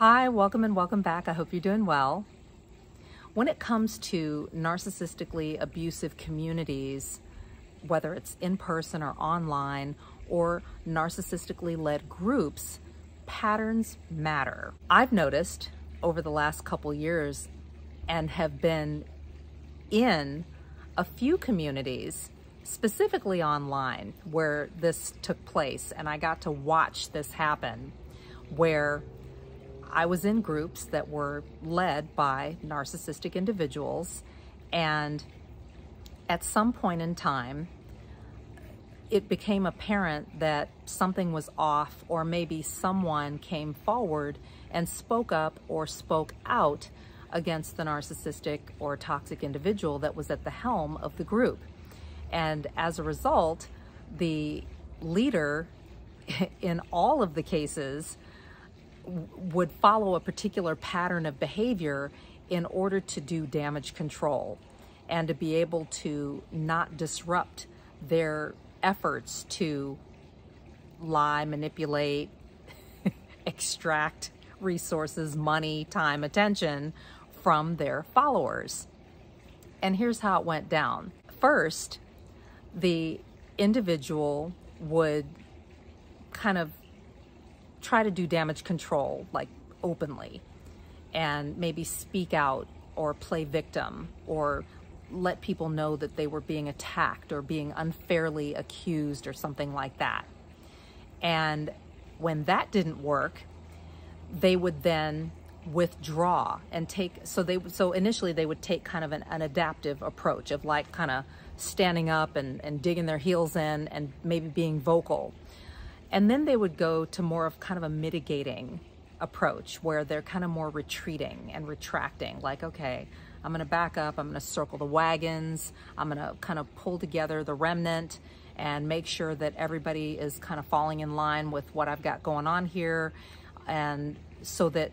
Hi, welcome and welcome back. I hope you're doing well. When it comes to narcissistically abusive communities, whether it's in person or online, or narcissistically led groups, patterns matter. I've noticed over the last couple years and have been in a few communities, specifically online, where this took place, and I got to watch this happen, where I was in groups that were led by narcissistic individuals, and at some point in time, it became apparent that something was off, or maybe someone came forward and spoke up or spoke out against the narcissistic or toxic individual that was at the helm of the group. And as a result, the leader in all of the cases would follow a particular pattern of behavior in order to do damage control and to be able to not disrupt their efforts to lie, manipulate, extract resources, money, time, attention from their followers. And here's how it went down. First, the individual would kind of try to do damage control, like openly, and maybe speak out or play victim or let people know that they were being attacked or being unfairly accused or something like that. And when that didn't work, they would then withdraw and so initially they would take kind of an adaptive approach of like kind of standing up and digging their heels in and maybe being vocal. And then they would go to more of kind of a mitigating approach where they're kind of more retreating and retracting, like, okay, I'm going to back up, I'm going to circle the wagons, I'm going to kind of pull together the remnant and make sure that everybody is kind of falling in line with what I've got going on here, and so that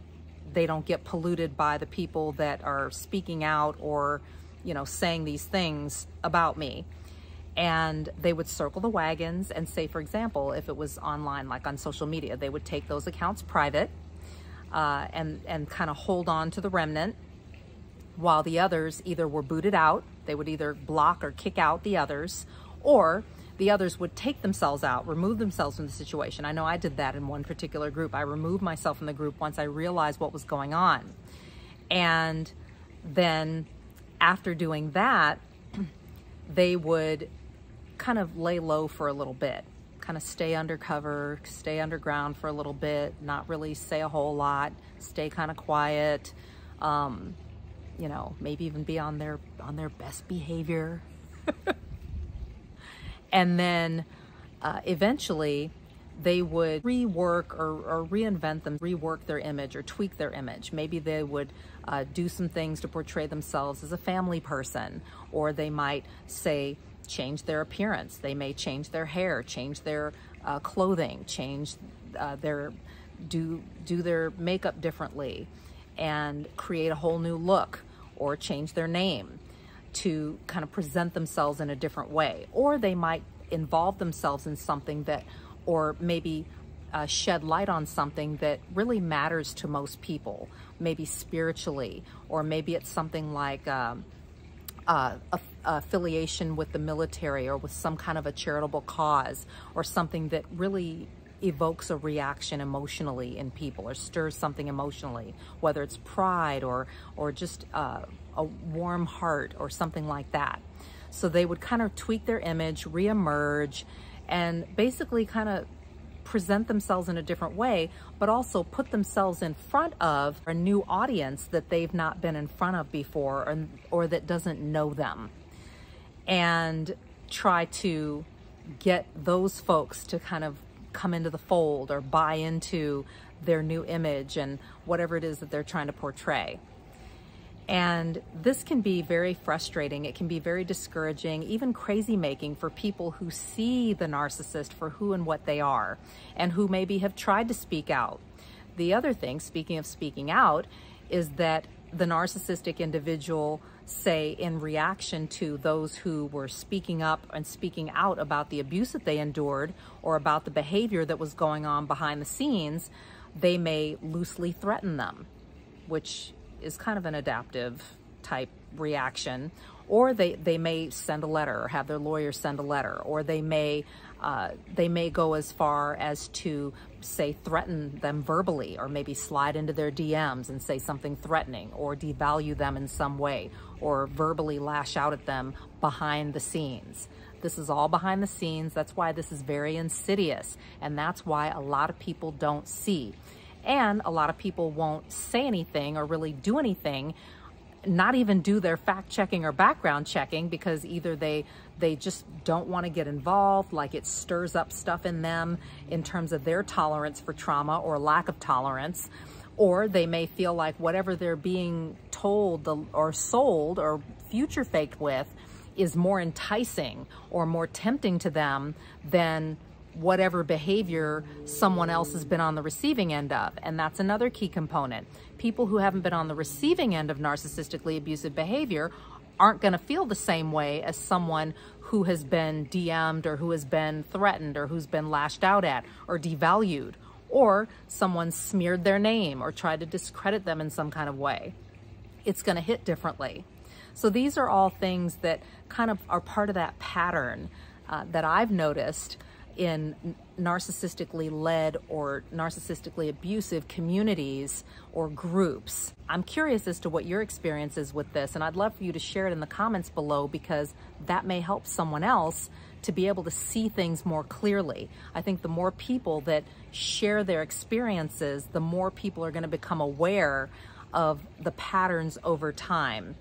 they don't get polluted by the people that are speaking out or, you know, saying these things about me. And they would circle the wagons and say, for example, if it was online, like on social media, they would take those accounts private and kind of hold on to the remnant while the others either were booted out, they would either block or kick out the others, or the others would take themselves out, remove themselves from the situation. I know I did that in one particular group. I removed myself from the group once I realized what was going on. And then after doing that, they would kind of lay low for a little bit, kind of stay undercover, stay underground for a little bit, not really say a whole lot, stay kind of quiet, you know, maybe even be on their best behavior. And then eventually they would rework or reinvent them, rework their image or tweak their image. Maybe they would do some things to portray themselves as a family person, or they might say, change their appearance. They may change their hair, change their clothing, change do their makeup differently and create a whole new look, or change their name to kind of present themselves in a different way. Or they might involve themselves in something that, or maybe shed light on something that really matters to most people, maybe spiritually, or maybe it's something like affiliation with the military or with some kind of a charitable cause, or something that really evokes a reaction emotionally in people or stirs something emotionally, whether it's pride or just a warm heart or something like that. So they would kind of tweak their image, reemerge, and basically kind of present themselves in a different way, but also put themselves in front of a new audience that they've not been in front of before, or that doesn't know them, and try to get those folks to kind of come into the fold or buy into their new image and whatever it is that they're trying to portray. And this can be very frustrating. It can be very discouraging, even crazy making for people who see the narcissist for who and what they are, and who maybe have tried to speak out. The other thing, speaking of speaking out, is that the narcissistic individual, say in reaction to those who were speaking up and speaking out about the abuse that they endured or about the behavior that was going on behind the scenes, they may loosely threaten them, which is kind of an adaptive type reaction. Or they may send a letter or have their lawyer send a letter, or they may go as far as to say threaten them verbally, or maybe slide into their DMs and say something threatening, or devalue them in some way, or verbally lash out at them behind the scenes. This is all behind the scenes. That's why this is very insidious, and that's why a lot of people don't see. And a lot of people won't say anything or really do anything, not even do their fact checking or background checking, because either they just don't want to get involved, like it stirs up stuff in them in terms of their tolerance for trauma or lack of tolerance, or they may feel like whatever they're being told or sold or future faked with is more enticing or more tempting to them than whatever behavior someone else has been on the receiving end of. And that's another key component. People who haven't been on the receiving end of narcissistically abusive behavior aren't going to feel the same way as someone who has been DM'd or who has been threatened or who's been lashed out at or devalued, or someone smeared their name or tried to discredit them in some kind of way. It's going to hit differently. So these are all things that kind of are part of that pattern that I've noticed in narcissistically led or narcissistically abusive communities or groups. I'm curious as to what your experience is with this, and I'd love for you to share it in the comments below, because that may help someone else to be able to see things more clearly. I think the more people that share their experiences, the more people are going to become aware of the patterns over time,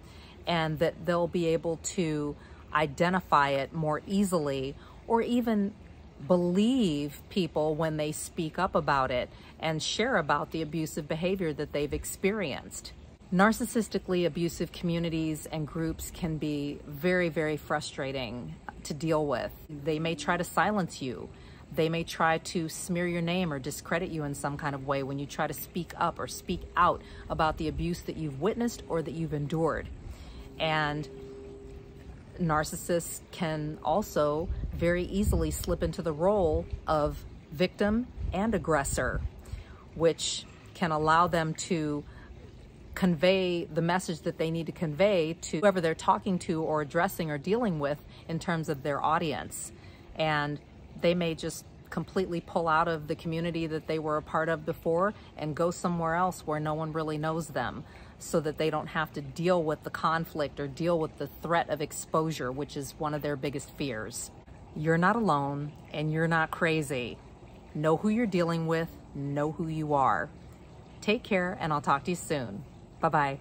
and that they'll be able to identify it more easily, or even believe people when they speak up about it and share about the abusive behavior that they've experienced. Narcissistically abusive communities and groups can be very, very frustrating to deal with. They may try to silence you. They may try to smear your name or discredit you in some kind of way when you try to speak up or speak out about the abuse that you've witnessed or that you've endured. And narcissists can also very easily slip into the role of victim and aggressor, which can allow them to convey the message that they need to convey to whoever they're talking to or addressing or dealing with in terms of their audience. And they may just completely pull out of the community that they were a part of before and go somewhere else where no one really knows them, so that they don't have to deal with the conflict or deal with the threat of exposure, which is one of their biggest fears. You're not alone, and you're not crazy. Know who you're dealing with, know who you are. Take care, and I'll talk to you soon. Bye-bye.